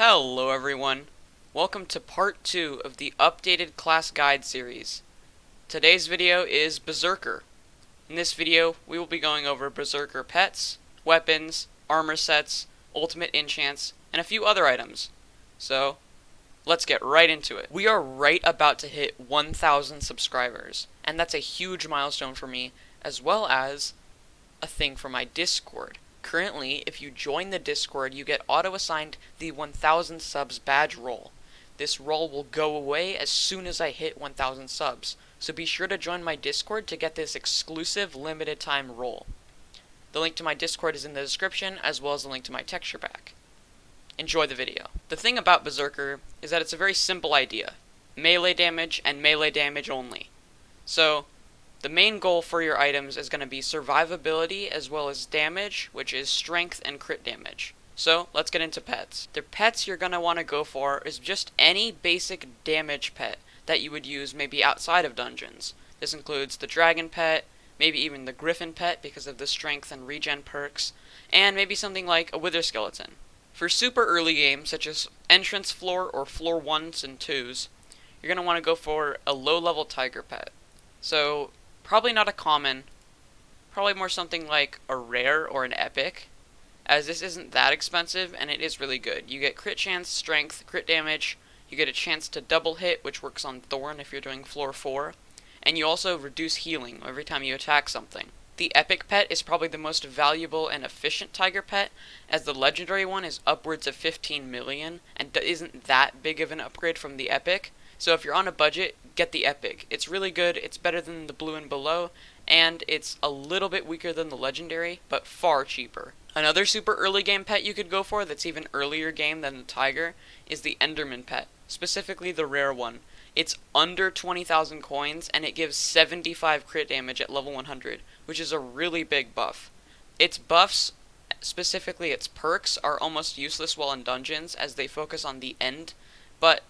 Hello everyone, welcome to part 2 of the updated class guide series. Today's video is Berserker. In this video, we will be going over Berserker pets, weapons, armor sets, ultimate enchants, and a few other items. So, let's get right into it. We are right about to hit 1,000 subscribers, and that's a huge milestone for me, as well as a thing for my Discord. Currently, if you join the Discord, you get auto-assigned the 1000 subs badge role. This role will go away as soon as I hit 1000 subs, so be sure to join my Discord to get this exclusive limited time role. The link to my Discord is in the description, as well as the link to my texture pack. Enjoy the video. The thing about Berserker is that it's a very simple idea. Melee damage and melee damage only. So, the main goal for your items is going to be survivability as well as damage, which is strength and crit damage. So, let's get into pets. The pets you're going to want to go for is just any basic damage pet that you would use maybe outside of dungeons. This includes the dragon pet, maybe even the griffin pet because of the strength and regen perks, and maybe something like a wither skeleton. For super early games, such as entrance floor or floor 1s and 2s, you're going to want to go for a low-level tiger pet. So, probably not a common, probably more something like a rare or an epic, as this isn't that expensive and it is really good. You get crit chance, strength, crit damage, you get a chance to double hit, which works on Thorn if you're doing floor 4, and you also reduce healing every time you attack something. The epic pet is probably the most valuable and efficient tiger pet, as the legendary one is upwards of 15 million and isn't that big of an upgrade from the epic. So if you're on a budget, get the epic. It's really good, it's better than the blue and below, and it's a little bit weaker than the legendary, but far cheaper. Another super early game pet you could go for that's even earlier game than the tiger is the Enderman pet, specifically the rare one. It's under 20,000 coins, and it gives 75 crit damage at level 100, which is a really big buff. Its buffs, specifically its perks, are almost useless while in dungeons, as they focus on the end, but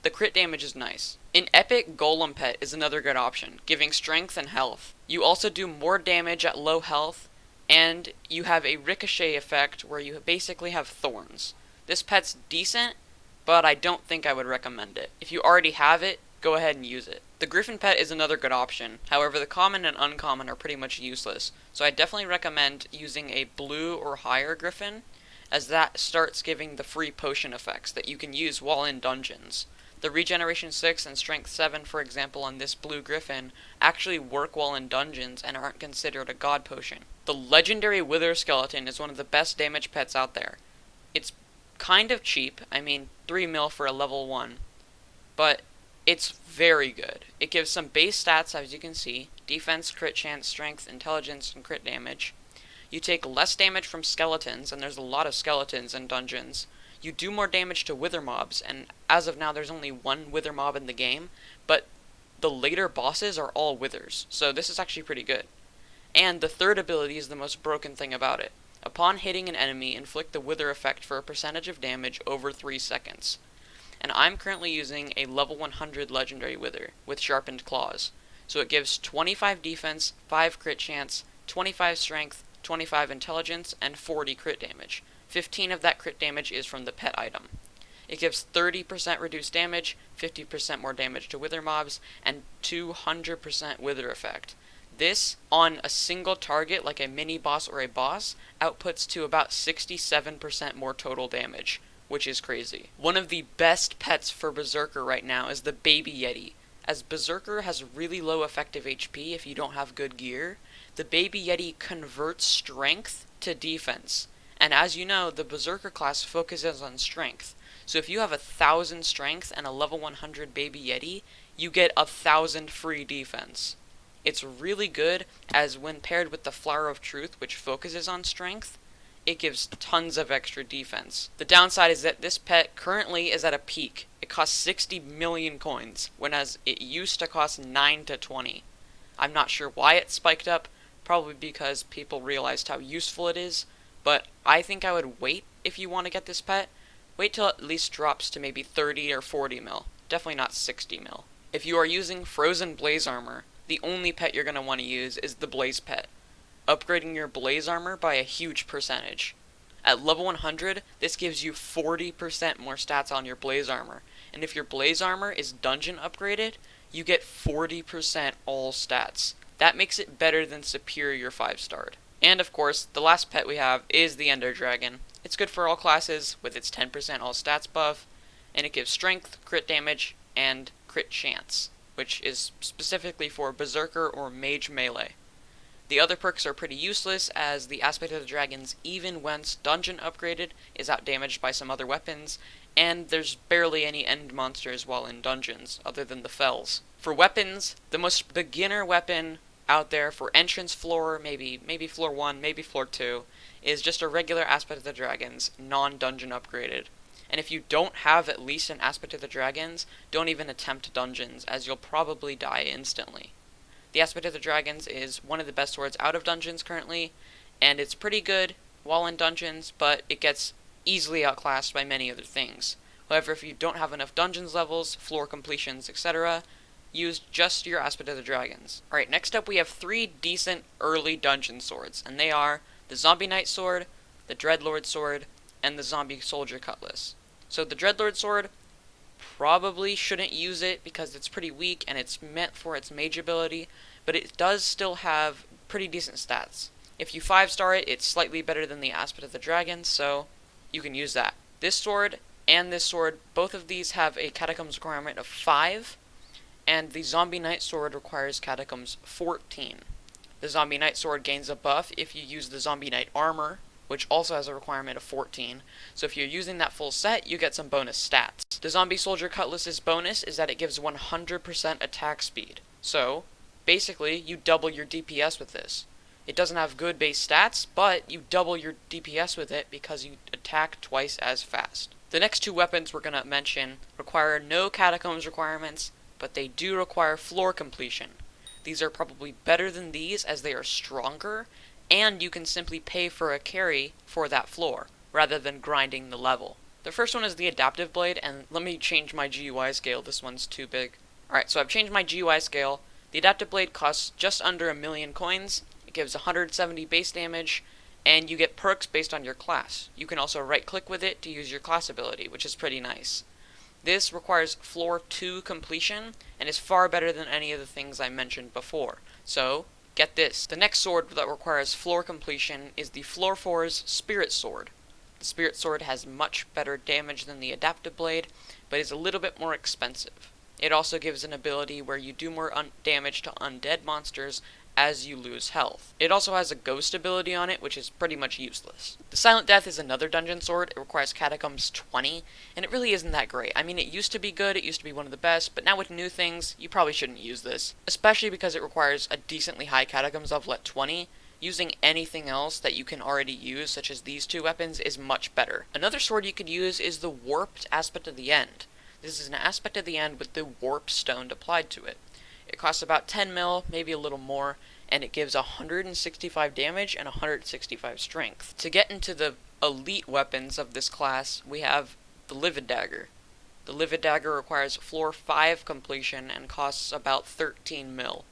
the crit damage is nice. An epic golem pet is another good option, giving strength and health. You also do more damage at low health, and you have a ricochet effect where you basically have thorns. This pet's decent, but I don't think I would recommend it. If you already have it, go ahead and use it. The griffin pet is another good option, however the common and uncommon are pretty much useless, so I definitely recommend using a blue or higher griffin, as that starts giving the free potion effects that you can use while in dungeons. The Regeneration 6 and Strength 7, for example, on this blue griffin, actually work while in dungeons and aren't considered a god potion. The legendary wither skeleton is one of the best damage pets out there. It's kind of cheap, 3 mil for a level 1, but it's very good. It gives some base stats, as you can see: defense, crit chance, strength, intelligence, and crit damage. You take less damage from skeletons, and there's a lot of skeletons in dungeons. You do more damage to wither mobs, and as of now there's only one wither mob in the game, but the later bosses are all withers, so this is actually pretty good. And the third ability is the most broken thing about it. Upon hitting an enemy, inflict the wither effect for a percentage of damage over 3 seconds. And I'm currently using a level 100 legendary wither with sharpened claws, so it gives 25 defense, 5 crit chance, 25 strength, 25 intelligence, and 40 crit damage. 15 of that crit damage is from the pet item. It gives 30% reduced damage, 50% more damage to wither mobs, and 200% wither effect. This, on a single target like a mini boss or a boss, outputs to about 67% more total damage, which is crazy. One of the best pets for Berserker right now is the Baby Yeti. As Berserker has really low effective HP if you don't have good gear, the Baby Yeti converts strength to defense. And as you know, the Berserker class focuses on strength. So if you have 1,000 strength and a level 100 Baby Yeti, you get 1,000 free defense. It's really good, as when paired with the Flower of Truth, which focuses on strength, it gives tons of extra defense. The downside is that this pet currently is at a peak. It costs 60 million coins, whereas it used to cost 9 to 20. I'm not sure why it spiked up, probably because people realized how useful it is, but I think I would wait if you want to get this pet. Wait till it at least drops to maybe 30 or 40 mil. Definitely not 60 mil. If you are using Frozen Blaze Armor, the only pet you're going to want to use is the Blaze pet, upgrading your Blaze Armor by a huge percentage. At level 100, this gives you 40% more stats on your blaze armor, and if your blaze armor is dungeon upgraded, you get 40% all stats. That makes it better than Superior 5-starred. And of course, the last pet we have is the Ender Dragon. It's good for all classes with its 10% all stats buff, and it gives strength, crit damage, and crit chance, which is specifically for Berserker or Mage Melee. The other perks are pretty useless, as the Aspect of the Dragons, even once dungeon upgraded, is outdamaged by some other weapons, and there's barely any end monsters while in dungeons, other than the Fells. For weapons, the most beginner weapon out there for entrance floor, maybe floor 1, maybe floor 2, is just a regular Aspect of the Dragons, non-dungeon upgraded. And if you don't have at least an Aspect of the Dragons, don't even attempt dungeons, as you'll probably die instantly. The Aspect of the Dragons is one of the best swords out of dungeons currently, and it's pretty good while in dungeons, but it gets easily outclassed by many other things. However, if you don't have enough dungeons levels, floor completions, etc., use just your Aspect of the Dragons. Alright, next up we have 3 decent early dungeon swords, and they are the Zombie Knight Sword, the Dreadlord Sword, and the Zombie Soldier Cutlass. So the Dreadlord Sword, probably shouldn't use it because it's pretty weak and it's meant for its mage ability, but it does still have pretty decent stats. If you 5-star it, it's slightly better than the Aspect of the Dragon, so you can use that. This sword and this sword, both of these have a Catacombs requirement of 5, and the Zombie Knight Sword requires Catacombs 14. The Zombie Knight Sword gains a buff if you use the Zombie Knight Armor, which also has a requirement of 14, so if you're using that full set, you get some bonus stats. The Zombie Soldier Cutlass's bonus is that it gives 100% attack speed, so basically you double your DPS with this. It doesn't have good base stats, but you double your DPS with it because you attack twice as fast. The next 2 weapons we're going to mention require no Catacombs requirements, but they do require floor completion. These are probably better than these as they are stronger, and you can simply pay for a carry for that floor, rather than grinding the level. The first one is the Adaptive Blade, and let me change my GUI scale, this one's too big. Alright, so I've changed my GUI scale. The Adaptive Blade costs just under 1,000,000 coins, it gives 170 base damage, and you get perks based on your class. You can also right-click with it to use your class ability, which is pretty nice. This requires floor 2 completion, and is far better than any of the things I mentioned before. So, get this. The next sword that requires floor completion is the Floor 4's Spirit Sword. The Spirit Sword has much better damage than the Adaptive Blade, but is a little bit more expensive. It also gives an ability where you do more damage to undead monsters as you lose health. It also has a ghost ability on it, which is pretty much useless. The Silent Death is another dungeon sword. It requires Catacombs 20, and it really isn't that great. I mean, it used to be good, it used to be one of the best, but now with new things, you probably shouldn't use this. Especially because it requires a decently high Catacombs level at 20. Using anything else that you can already use, such as these 2 weapons, is much better. Another sword you could use is the Warped Aspect of the End. This is an Aspect of the End with the Warp Stone applied to it. It costs about 10 mil, maybe a little more, and it gives 165 damage and 165 strength. To get into the elite weapons of this class, we have the Livid Dagger. The Livid Dagger requires floor 5 completion and costs about 13 mil.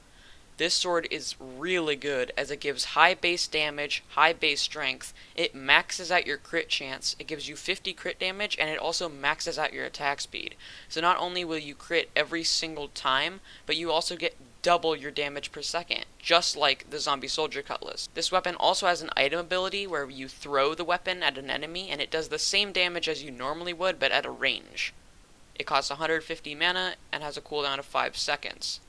This sword is really good as it gives high base damage, high base strength, it maxes out your crit chance, it gives you 50 crit damage, and it also maxes out your attack speed. So not only will you crit every single time, but you also get double your damage per second, just like the Zombie Soldier Cutlass. This weapon also has an item ability where you throw the weapon at an enemy, and it does the same damage as you normally would, but at a range. It costs 150 mana and has a cooldown of 5 seconds.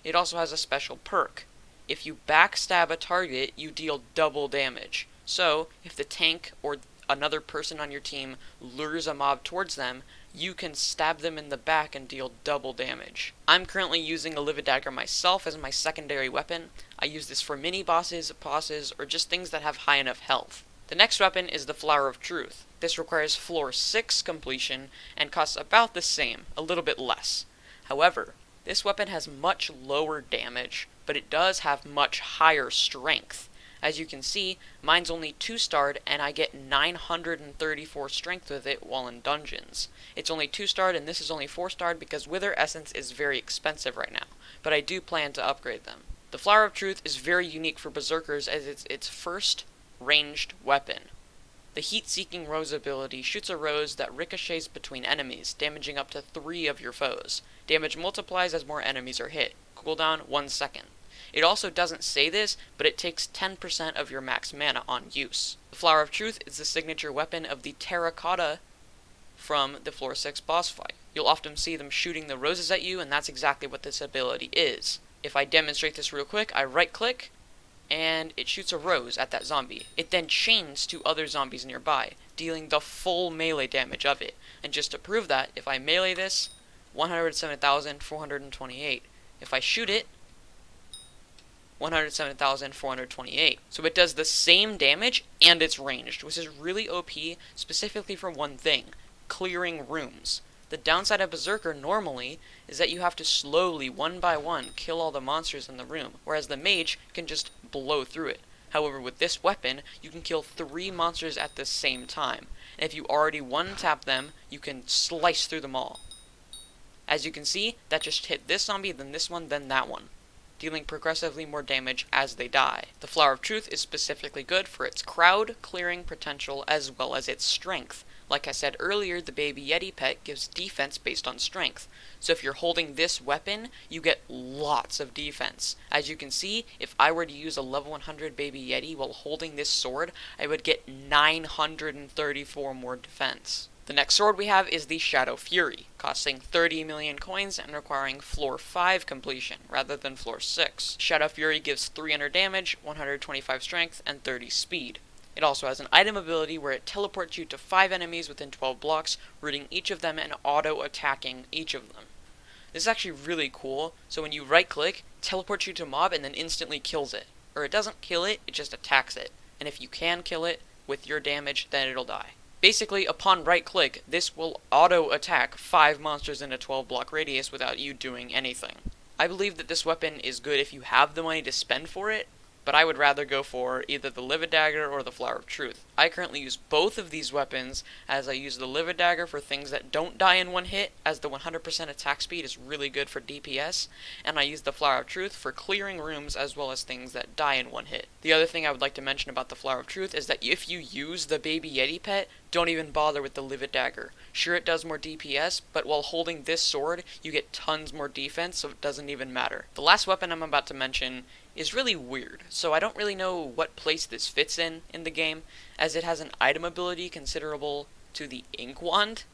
It also has a special perk. If you backstab a target, you deal double damage. So, if the tank or another person on your team lures a mob towards them, you can stab them in the back and deal double damage. I'm currently using a Livid Dagger myself as my secondary weapon. I use this for mini bosses, or just things that have high enough health. The next weapon is the Flower of Truth. This requires floor 6 completion and costs about the same, a little bit less. However, this weapon has much lower damage, but it does have much higher strength. As you can see, mine's only 2-starred, and I get 934 strength with it while in dungeons. It's only 2-starred, and this is only 4-starred because Wither Essence is very expensive right now, but I do plan to upgrade them. The Flower of Truth is very unique for Berserkers as it's its first ranged weapon. The Heat-Seeking Rose ability shoots a rose that ricochets between enemies, damaging up to 3 of your foes. Damage multiplies as more enemies are hit. Cooldown 1 second. It also doesn't say this, but it takes 10% of your max mana on use. The Flower of Truth is the signature weapon of the Terracotta from the Floor 6 boss fight. You'll often see them shooting the roses at you, and that's exactly what this ability is. If I demonstrate this real quick, I right click, and it shoots a rose at that zombie. It then chains to other zombies nearby, dealing the full melee damage of it. And just to prove that, if I melee this, 107,428. If I shoot it, 107,428. So it does the same damage, and it's ranged, which is really OP, specifically for one thing: clearing rooms. The downside of Berserker normally is that you have to slowly, one by one, kill all the monsters in the room, whereas the mage can just blow through it. However, with this weapon, you can kill 3 monsters at the same time, and if you already one-tap them, you can slice through them all. As you can see, that just hit this zombie, then this one, then that one, dealing progressively more damage as they die. The Flower of Truth is specifically good for its crowd clearing potential as well as its strength. Like I said earlier, the Baby Yeti pet gives defense based on strength. So if you're holding this weapon, you get lots of defense. As you can see, if I were to use a level 100 Baby Yeti while holding this sword, I would get 934 more defense. The next sword we have is the Shadow Fury, costing 30 million coins and requiring floor 5 completion rather than floor 6. Shadow Fury gives 300 damage, 125 strength, and 30 speed. It also has an item ability where it teleports you to 5 enemies within 12 blocks, rooting each of them and auto-attacking each of them. This is actually really cool, so when you right-click, teleports you to a mob and then instantly kills it. Or it doesn't kill it, it just attacks it. And if you can kill it with your damage, then it'll die. Basically, upon right-click, this will auto-attack 5 monsters in a 12-block radius without you doing anything. I believe that this weapon is good if you have the money to spend for it, but I would rather go for either the Livid Dagger or the Flower of Truth. I currently use both of these weapons, as I use the Livid Dagger for things that don't die in one hit, as the 100% attack speed is really good for DPS, and I use the Flower of Truth for clearing rooms as well as things that die in one hit. The other thing I would like to mention about the Flower of Truth is that if you use the Baby Yeti pet, don't even bother with the Livid Dagger. Sure, it does more DPS, but while holding this sword, you get tons more defense, so it doesn't even matter. The last weapon I'm about to mention is really weird, so I don't really know what place this fits in the game, as it has an item ability considerable to the Ink Wand,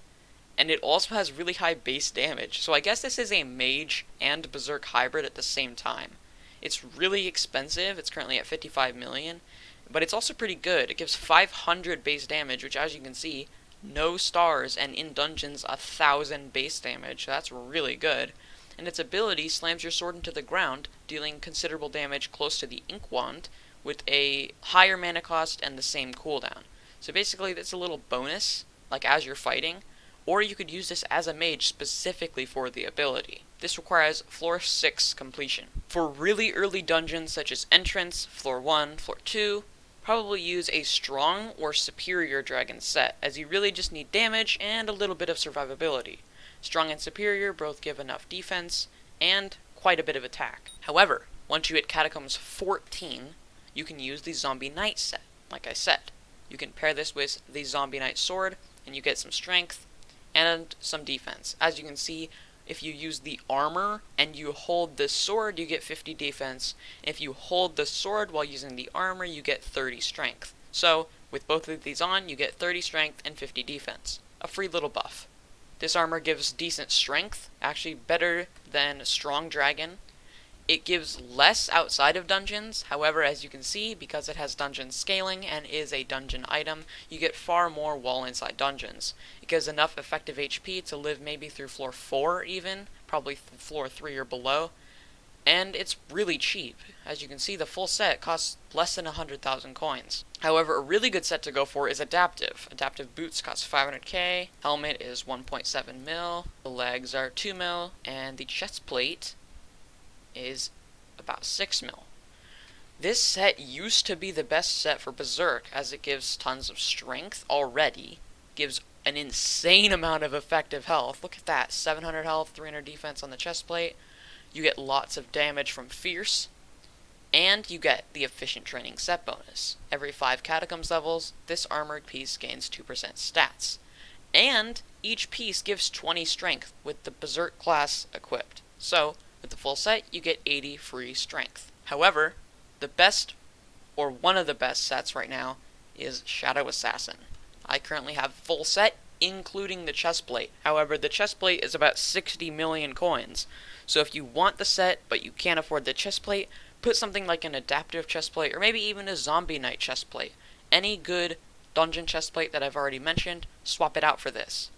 and it also has really high base damage, so I guess this is a mage and berserk hybrid at the same time. It's really expensive, it's currently at 55 million, but it's also pretty good. It gives 500 base damage, which as you can see, no stars, and in dungeons 1,000 base damage, so that's really good. And its ability slams your sword into the ground, dealing considerable damage close to the Ink Wand, with a higher mana cost and the same cooldown. So basically that's a little bonus, like as you're fighting, or you could use this as a mage specifically for the ability. This requires floor 6 completion. For really early dungeons such as Entrance, floor 1, floor 2, probably use a strong or superior dragon set, as you really just need damage and a little bit of survivability. Strong and superior both give enough defense and quite a bit of attack. However, once you hit Catacombs 14, you can use the Zombie Knight set, like I said. You can pair this with the Zombie Knight sword, and you get some strength and some defense. As you can see, if you use the armor and you hold the sword, you get 50 defense. If you hold the sword while using the armor, you get 30 strength. So, with both of these on, you get 30 strength and 50 defense. A free little buff. This armor gives decent strength, actually better than Strong Dragon. It gives less outside of dungeons, however, as you can see, because it has dungeon scaling and is a dungeon item, you get far more while inside dungeons. It gives enough effective HP to live maybe through floor 4 even, probably floor 3 or below, and it's really cheap. As you can see, the full set costs less than 100,000 coins. However, a really good set to go for is Adaptive. Adaptive boots cost 500k, helmet is 1.7 mil, the legs are 2 mil, and the chest plate is about 6 mil. This set used to be the best set for Berserk, as it gives tons of strength already, gives an insane amount of effective health. Look at that, 700 health, 300 defense on the chest plate. You get lots of damage from Fierce, And you get the Efficient Training set bonus. Every 5 Catacombs levels, this armored piece gains 2% stats. And each piece gives 20 strength with the Berserk class equipped. So, with the full set, you get 80 free strength. However, the best, or one of the best sets right now, is Shadow Assassin. I currently have full set, including the chestplate. However, the chestplate is about 60 million coins. So if you want the set, but you can't afford the chestplate, put something like an adaptive chestplate, or maybe even a Zombie Knight chestplate. Any good dungeon chestplate that I've already mentioned, swap it out for this.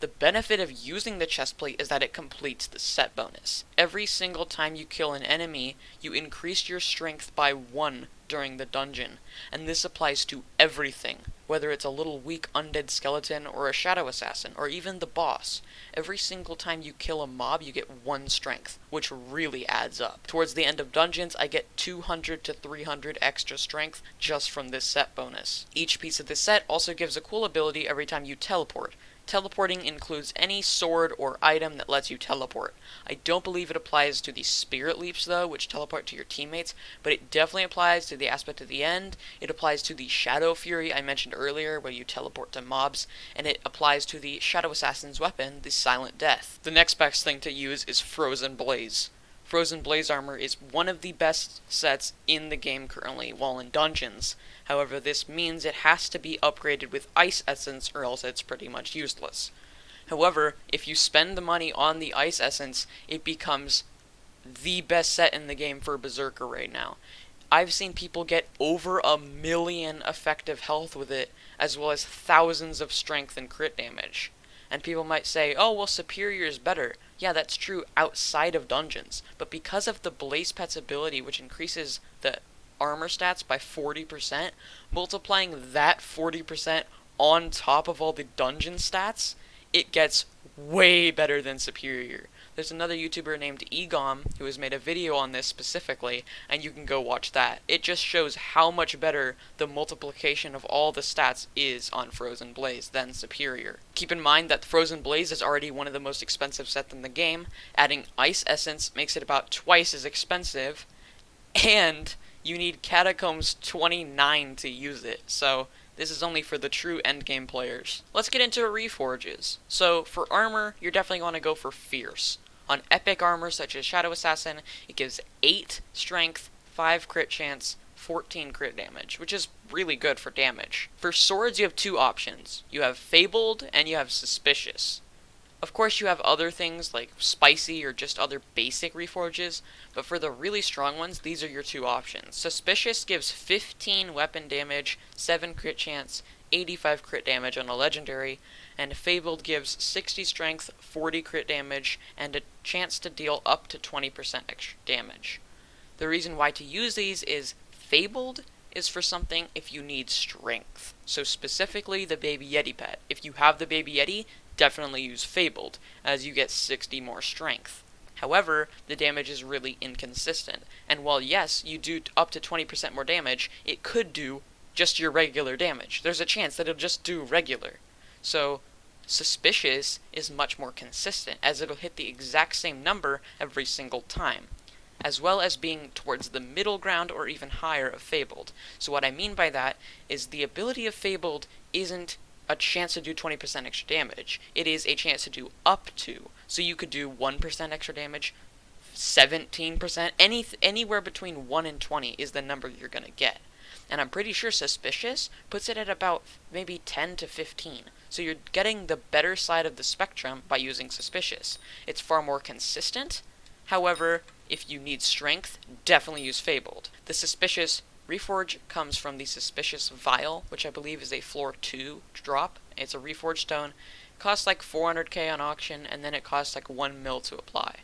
The benefit of using the chestplate is that it completes the set bonus. Every single time you kill an enemy, you increase your strength by 1 during the dungeon, and this applies to everything, whether it's a little weak undead skeleton or a shadow assassin, or even the boss. Every single time you kill a mob, you get 1 strength, which really adds up. Towards the end of dungeons, I get 200 to 300 extra strength just from this set bonus. Each piece of this set also gives a cool ability every time you teleport. Teleporting includes any sword or item that lets you teleport. I don't believe it applies to the Spirit Leaps though, which teleport to your teammates, but it definitely applies to the aspect of the end. It applies to the Shadow Fury I mentioned earlier, where you teleport to mobs, and it applies to the Shadow Assassin's weapon, the Silent Death. The next best thing to use is Frozen Blaze. Frozen Blaze armor is one of the best sets in the game currently while in dungeons. However, this means it has to be upgraded with Ice Essence or else it's pretty much useless. However, if you spend the money on the Ice Essence, it becomes the best set in the game for Berserker right now. I've seen people get over 1 million effective health with it, as well as thousands of strength and crit damage. And people might say, oh, well, Superior is better. Yeah, that's true outside of dungeons. But because of the Blaze Pet's ability, which increases the armor stats by 40%, multiplying that 40% on top of all the dungeon stats, it gets way better than Superior. There's another YouTuber named Egom who has made a video on this specifically, and you can go watch that. It just shows how much better the multiplication of all the stats is on Frozen Blaze than Superior. Keep in mind that Frozen Blaze is already one of the most expensive sets in the game. Adding Ice Essence makes it about twice as expensive, and you need Catacombs 29 to use it, so this is only for the true endgame players. Let's get into reforges. So, for armor, you're definitely going to go for Fierce. On epic armor such as Shadow Assassin, it gives 8 strength, 5 crit chance, 14 crit damage, which is really good for damage. For swords, you have 2 options. You have Fabled and you have Suspicious. Of course, you have other things like Spicy or just other basic reforges, but for the really strong ones, these are your 2 options. Suspicious gives 15 weapon damage, 7 crit chance, 85 crit damage on a legendary, and Fabled gives 60 strength, 40 crit damage, and a chance to deal up to 20% extra damage. The reason why to use these is Fabled is for something if you need strength. So specifically the Baby Yeti pet. If you have the Baby Yeti, definitely use Fabled, as you get 60 more strength. However, the damage is really inconsistent, and while yes, you do up to 20% more damage, it could do just your regular damage. There's a chance that it'll just do regular. So, Suspicious is much more consistent, as it'll hit the exact same number every single time, as well as being towards the middle ground or even higher of Fabled. So what I mean by that is the ability of Fabled isn't a chance to do 20% extra damage. It is a chance to do up to. So you could do 1% extra damage, 17%, anywhere between 1 and 20 is the number you're going to get. And I'm pretty sure Suspicious puts it at about maybe 10 to 15. So you're getting the better side of the spectrum by using Suspicious. It's far more consistent. However, if you need strength, definitely use Fabled. The Suspicious Reforge comes from the Suspicious Vial, which I believe is a floor 2 drop. It's a Reforged stone. It costs like 400k on auction, and then it costs like 1 mil to apply.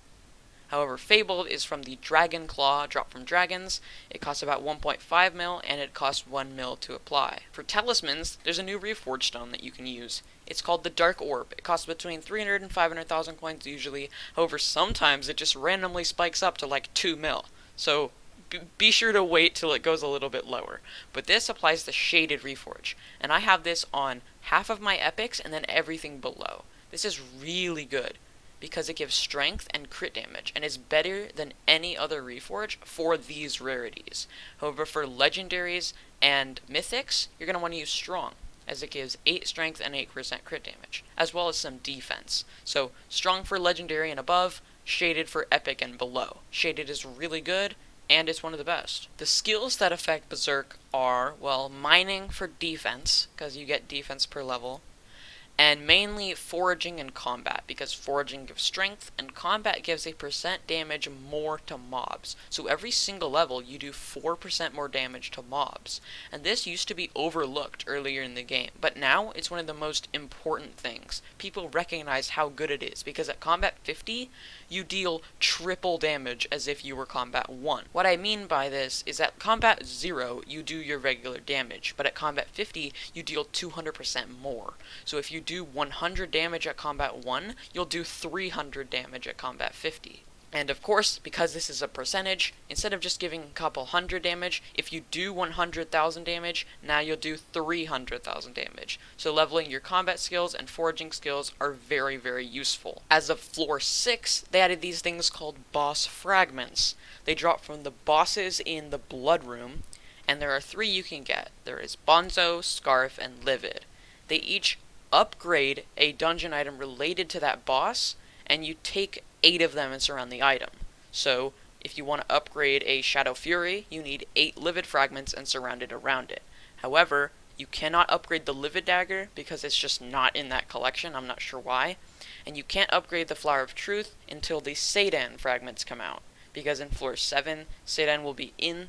However, Fabled is from the Dragon Claw drop from dragons. It costs about 1.5 mil, and it costs 1 mil to apply. For talismans, there's a new Reforged stone that you can use. It's called the Dark Orb. It costs between 300 and 500,000 coins usually. However, sometimes it just randomly spikes up to like 2 mil. So be sure to wait till it goes a little bit lower. But this applies the Shaded Reforge, and I have this on half of my epics and then everything below. This is really good. because it gives strength and crit damage, and is better than any other Reforge for these rarities. However, for legendaries and mythics, you're going to want to use strong, as it gives 8 strength and 8% crit damage, as well as some defense. So strong for legendary and above, shaded for epic and below. Shaded is really good, and it's one of the best. The skills that affect Berserk are, well, mining for defense, because you get defense per level, and mainly foraging and combat, because foraging gives strength and combat gives a percent damage more to mobs. So every single level you do 4% more damage to mobs, and this used to be overlooked earlier in the game, but now it's one of the most important things. People recognize how good it is, because at combat 50 you deal triple damage as if you were combat 1. What I mean by this is at combat 0 you do your regular damage, but at combat 50 you deal 200% more. So if you do 100 damage at combat 1, you'll do 300 damage at combat 50. And of course, because this is a percentage, instead of just giving a couple hundred damage, if you do 100,000 damage, now you'll do 300,000 damage. So leveling your combat skills and foraging skills are very, very useful. As of floor 6, they added these things called boss fragments. They drop from the bosses in the blood room, and there are 3 you can get. There is Bonzo, Scarf, and Livid. They each upgrade a dungeon item related to that boss, and you take 8 of them and surround the item. So if you want to upgrade a Shadow Fury, you need 8 Livid fragments and surround it around it. However, you cannot upgrade the Livid Dagger because it's just not in that collection. I'm not sure why. And you can't upgrade the Flower of Truth until the Seidan fragments come out, because in floor 7, Seidan will be in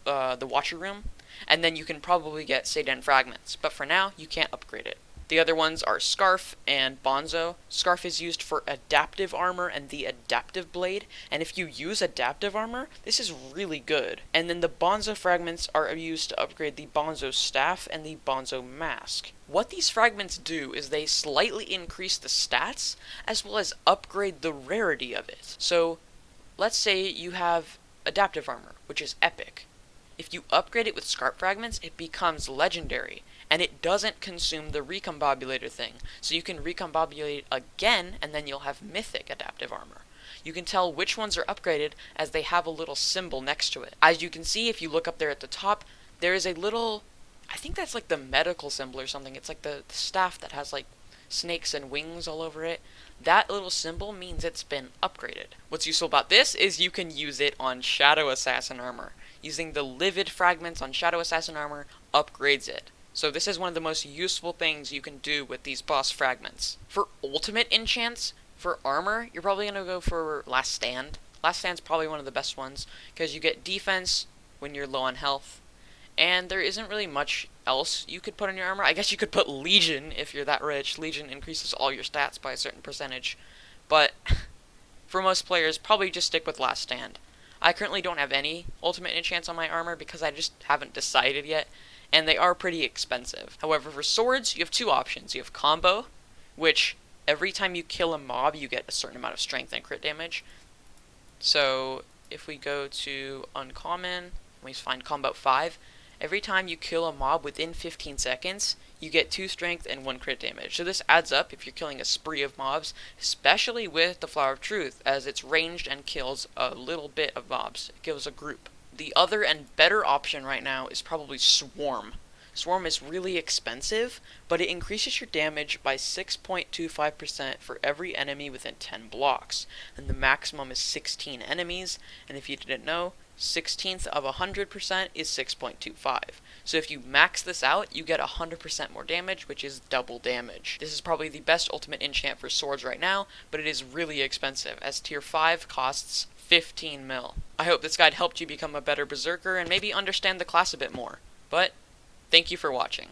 the Watcher Room, and then you can probably get Seidan fragments. But for now, you can't upgrade it. The other ones are Scarf and Bonzo. Scarf is used for adaptive armor and the adaptive blade, and if you use adaptive armor, this is really good. And then the Bonzo fragments are used to upgrade the Bonzo staff and the Bonzo mask. What these fragments do is they slightly increase the stats, as well as upgrade the rarity of it. So, let's say you have adaptive armor, which is epic. If you upgrade it with Scarf fragments, it becomes legendary, and it doesn't consume the recombobulator thing, so you can recombobulate again, and then you'll have mythic adaptive armor. You can tell which ones are upgraded as they have a little symbol next to it. As you can see, if you look up there at the top, there is a little, I think that's like the medical symbol or something. It's like the staff that has like snakes and wings all over it. That little symbol means it's been upgraded. What's useful about this is you can use it on Shadow Assassin armor. Using the Livid fragments on Shadow Assassin armor upgrades it. So this is one of the most useful things you can do with these boss fragments. For ultimate enchants, for armor, you're probably going to go for Last Stand. Last Stand's probably one of the best ones, because you get defense when you're low on health, and there isn't really much else you could put on your armor. I guess you could put Legion if you're that rich. Legion increases all your stats by a certain percentage, but for most players, probably just stick with Last Stand. I currently don't have any ultimate enchants on my armor because I just haven't decided yet, and they are pretty expensive. However, for swords, you have 2 options. You have Combo, which every time you kill a mob, you get a certain amount of strength and crit damage. So if we go to Uncommon, we find Combo 5, every time you kill a mob within 15 seconds, you get 2 strength and 1 crit damage. So this adds up if you're killing a spree of mobs, especially with the Flower of Truth, as it's ranged and kills a little bit of mobs. It kills a group. The other and better option right now is probably Swarm. Swarm is really expensive, but it increases your damage by 6.25% for every enemy within 10 blocks. And the maximum is 16 enemies, and if you didn't know, 16th of 100% is 6.25. So if you max this out, you get 100% more damage, which is double damage. This is probably the best ultimate enchant for swords right now, but it is really expensive, as tier 5 costs 15 mil. I hope this guide helped you become a better berserker and maybe understand the class a bit more. But thank you for watching.